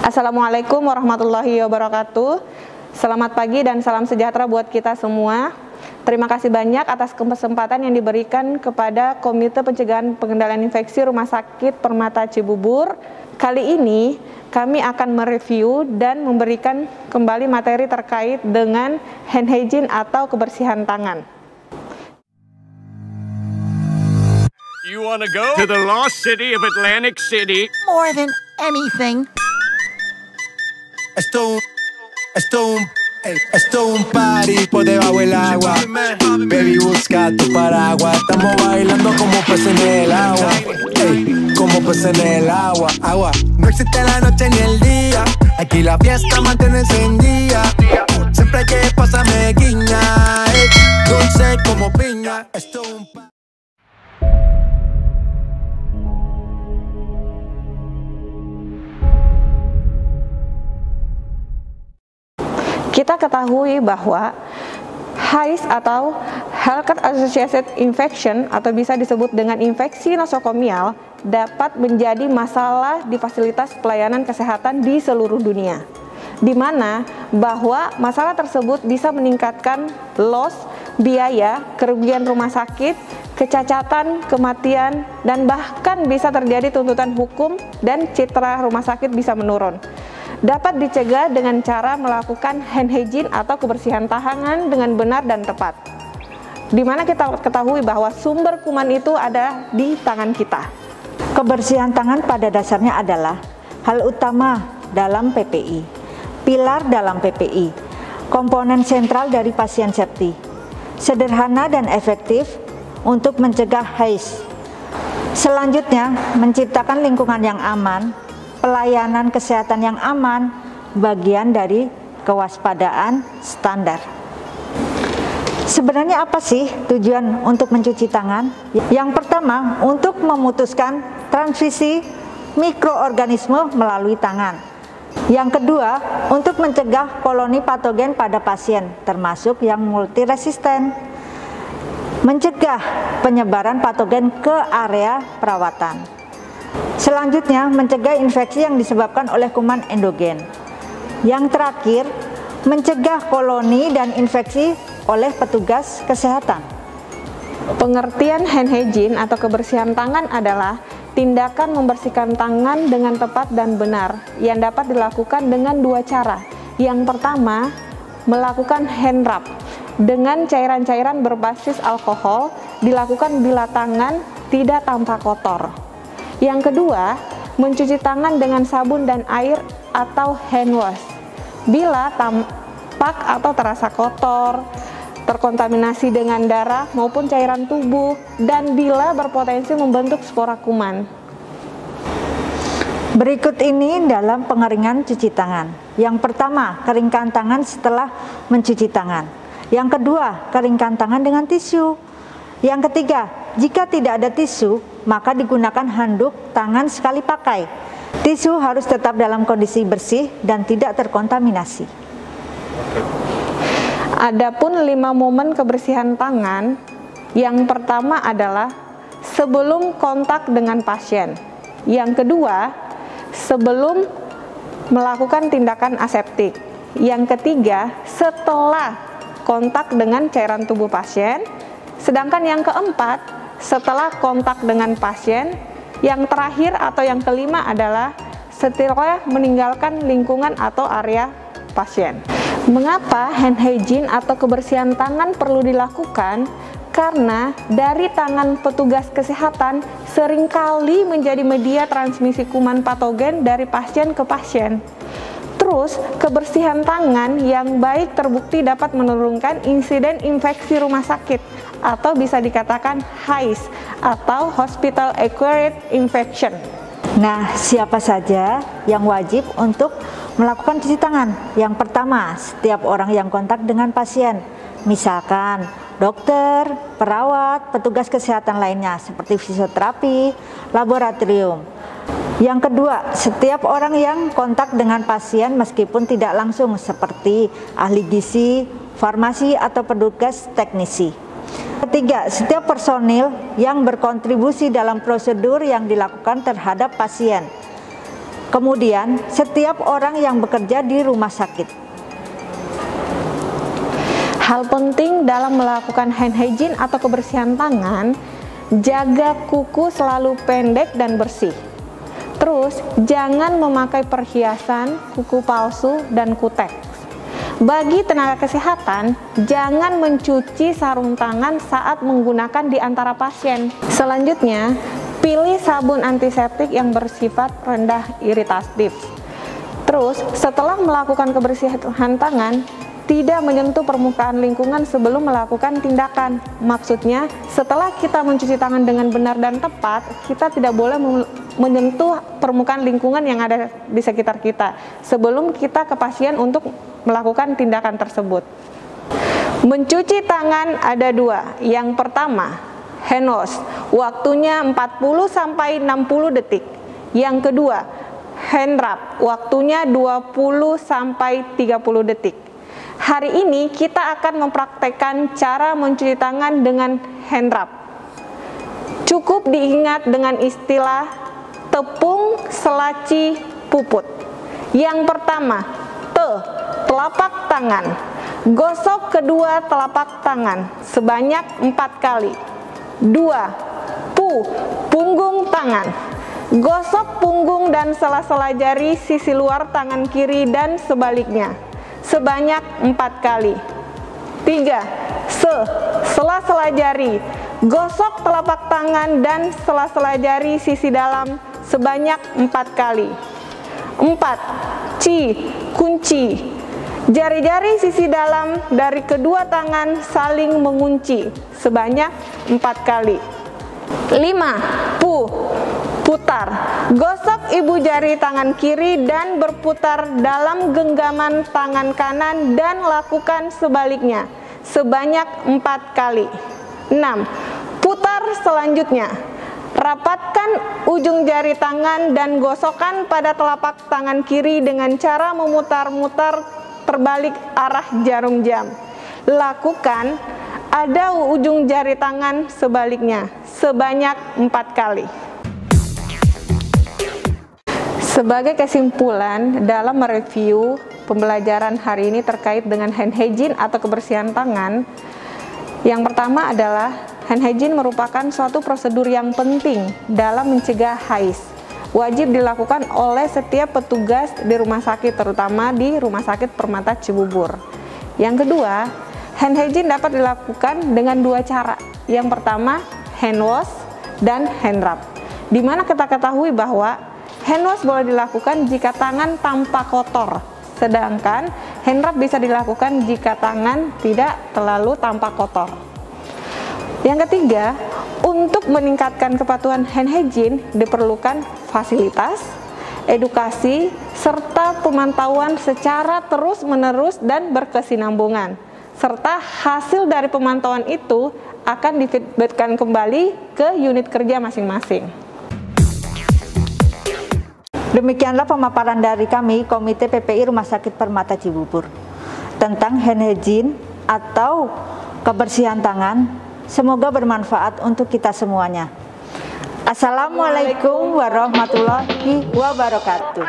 Assalamualaikum warahmatullahi wabarakatuh. Selamat pagi dan salam sejahtera buat kita semua. Terima kasih banyak atas kesempatan yang diberikan kepada Komite Pencegahan Pengendalian Infeksi Rumah Sakit Permata Cibubur. Kali ini kami akan mereview dan memberikan kembali materi terkait dengan hand hygiene atau kebersihan tangan. You want to go to the lost city of Atlantic City? More than anything. Esto un party por debajo del agua. Baby, busca tu paraguas. Estamos bailando como peces en el agua. Ey, como peces en el agua. Agua. No existe la noche ni el día. Aquí la fiesta mantiene encendida. Siempre hay que pasarme guiña. Ey, dulce como piña. Esto un party. Kita ketahui bahwa HAIS atau Healthcare Associated Infection atau bisa disebut dengan infeksi nosokomial dapat menjadi masalah di fasilitas pelayanan kesehatan di seluruh dunia, di mana bahwa masalah tersebut bisa meningkatkan loss, biaya, kerugian rumah sakit, kecacatan, kematian, dan bahkan bisa terjadi tuntutan hukum dan citra rumah sakit bisa menurun. Dapat dicegah dengan cara melakukan hand hygiene atau kebersihan tangan dengan benar dan tepat. Di mana kita ketahui bahwa sumber kuman itu ada di tangan kita. Kebersihan tangan pada dasarnya adalah hal utama dalam PPI, pilar dalam PPI, komponen sentral dari pasien safety, sederhana dan efektif untuk mencegah HAIS. Selanjutnya, menciptakan lingkungan yang aman, pelayanan kesehatan yang aman, bagian dari kewaspadaan standar. Sebenarnya apa sih tujuan untuk mencuci tangan? Yang pertama, untuk memutuskan transmisi mikroorganisme melalui tangan. Yang kedua, untuk mencegah koloni patogen pada pasien, termasuk yang multiresisten. Mencegah penyebaran patogen ke area perawatan. Selanjutnya, mencegah infeksi yang disebabkan oleh kuman endogen. Yang terakhir, mencegah koloni dan infeksi oleh petugas kesehatan. Pengertian hand hygiene atau kebersihan tangan adalah tindakan membersihkan tangan dengan tepat dan benar yang dapat dilakukan dengan dua cara. Yang pertama, melakukan hand rub dengan cairan-cairan berbasis alkohol, dilakukan bila tangan tidak tampak kotor. Yang kedua, mencuci tangan dengan sabun dan air atau hand wash bila tampak atau terasa kotor, terkontaminasi dengan darah maupun cairan tubuh, dan bila berpotensi membentuk spora kuman. Berikut ini dalam pengeringan cuci tangan. Yang pertama, keringkan tangan setelah mencuci tangan. Yang kedua, keringkan tangan dengan tisu. Yang ketiga, jika tidak ada tisu, maka digunakan handuk tangan sekali pakai. Tisu harus tetap dalam kondisi bersih dan tidak terkontaminasi. Adapun 5 momen kebersihan tangan, yang pertama adalah sebelum kontak dengan pasien. Yang kedua, sebelum melakukan tindakan aseptik. Yang ketiga, setelah kontak dengan cairan tubuh pasien. Sedangkan yang keempat, setelah kontak dengan pasien. Yang terakhir atau yang kelima adalah setelah meninggalkan lingkungan atau area pasien. Mengapa hand hygiene atau kebersihan tangan perlu dilakukan? Karena dari tangan petugas kesehatan seringkali menjadi media transmisi kuman patogen dari pasien ke pasien. Terus, kebersihan tangan yang baik terbukti dapat menurunkan insiden infeksi rumah sakit atau bisa dikatakan HAIS atau Hospital Acquired Infection. Nah, siapa saja yang wajib untuk melakukan cuci tangan? Yang pertama, setiap orang yang kontak dengan pasien, misalkan dokter, perawat, petugas kesehatan lainnya seperti fisioterapi, laboratorium. Yang kedua, setiap orang yang kontak dengan pasien meskipun tidak langsung seperti ahli gizi, farmasi, atau petugas teknisi. Ketiga, setiap personil yang berkontribusi dalam prosedur yang dilakukan terhadap pasien. Kemudian, setiap orang yang bekerja di rumah sakit. Hal penting dalam melakukan hand hygiene atau kebersihan tangan, jaga kuku selalu pendek dan bersih. Terus, jangan memakai perhiasan, kuku palsu, dan kutek. Bagi tenaga kesehatan, jangan mencuci sarung tangan saat menggunakan di antara pasien. Selanjutnya, pilih sabun antiseptik yang bersifat rendah iritatif. Terus, setelah melakukan kebersihan tangan, tidak menyentuh permukaan lingkungan sebelum melakukan tindakan. Maksudnya, setelah kita mencuci tangan dengan benar dan tepat, kita tidak boleh menyentuh permukaan lingkungan yang ada di sekitar kita sebelum kita ke pasien untuk melakukan tindakan tersebut. Mencuci tangan ada dua. Yang pertama, hand wash, waktunya 40-60 detik. Yang kedua, hand rub, waktunya 20-30 detik. Hari ini kita akan mempraktekkan cara mencuci tangan dengan hand rub. Cukup diingat dengan istilah tepung selaci puput. Yang pertama, telapak tangan. Gosok kedua telapak tangan sebanyak 4 kali. 2. Punggung tangan. Gosok punggung dan sela-sela jari sisi luar tangan kiri dan sebaliknya sebanyak 4 kali. 3. Sela-sela jari. Gosok telapak tangan dan sela-sela jari sisi dalam sebanyak 4 kali. 4. Kunci. Jari-jari sisi dalam dari kedua tangan saling mengunci sebanyak 4 kali. 5. Putar. Gosok ibu jari tangan kiri dan berputar dalam genggaman tangan kanan dan lakukan sebaliknya sebanyak 4 kali. 6. Putar selanjutnya. Rapatkan ujung jari tangan dan gosokkan pada telapak tangan kiri dengan cara memutar-mutar terbalik arah jarum jam. Lakukan ada ujung jari tangan sebaliknya sebanyak 4 kali. Sebagai kesimpulan dalam mereview pembelajaran hari ini terkait dengan hand hygiene atau kebersihan tangan, yang pertama adalah hand hygiene merupakan suatu prosedur yang penting dalam mencegah HIV. Wajib dilakukan oleh setiap petugas di rumah sakit, terutama di Rumah Sakit Permata Cibubur. Yang kedua, hand hygiene dapat dilakukan dengan 2 cara. Yang pertama, hand wash dan hand rub. Di mana kita ketahui bahwa hand wash boleh dilakukan jika tangan tanpa kotor, sedangkan hand rub bisa dilakukan jika tangan tidak terlalu tampak kotor. Yang ketiga, untuk meningkatkan kepatuhan hand hygiene diperlukan fasilitas, edukasi, serta pemantauan secara terus-menerus dan berkesinambungan. Serta hasil dari pemantauan itu akan difeedbackkan kembali ke unit kerja masing-masing. Demikianlah pemaparan dari kami, Komite PPI Rumah Sakit Permata Cibubur, tentang hand hygiene atau kebersihan tangan. Semoga bermanfaat untuk kita semuanya. Assalamualaikum warahmatullahi wabarakatuh.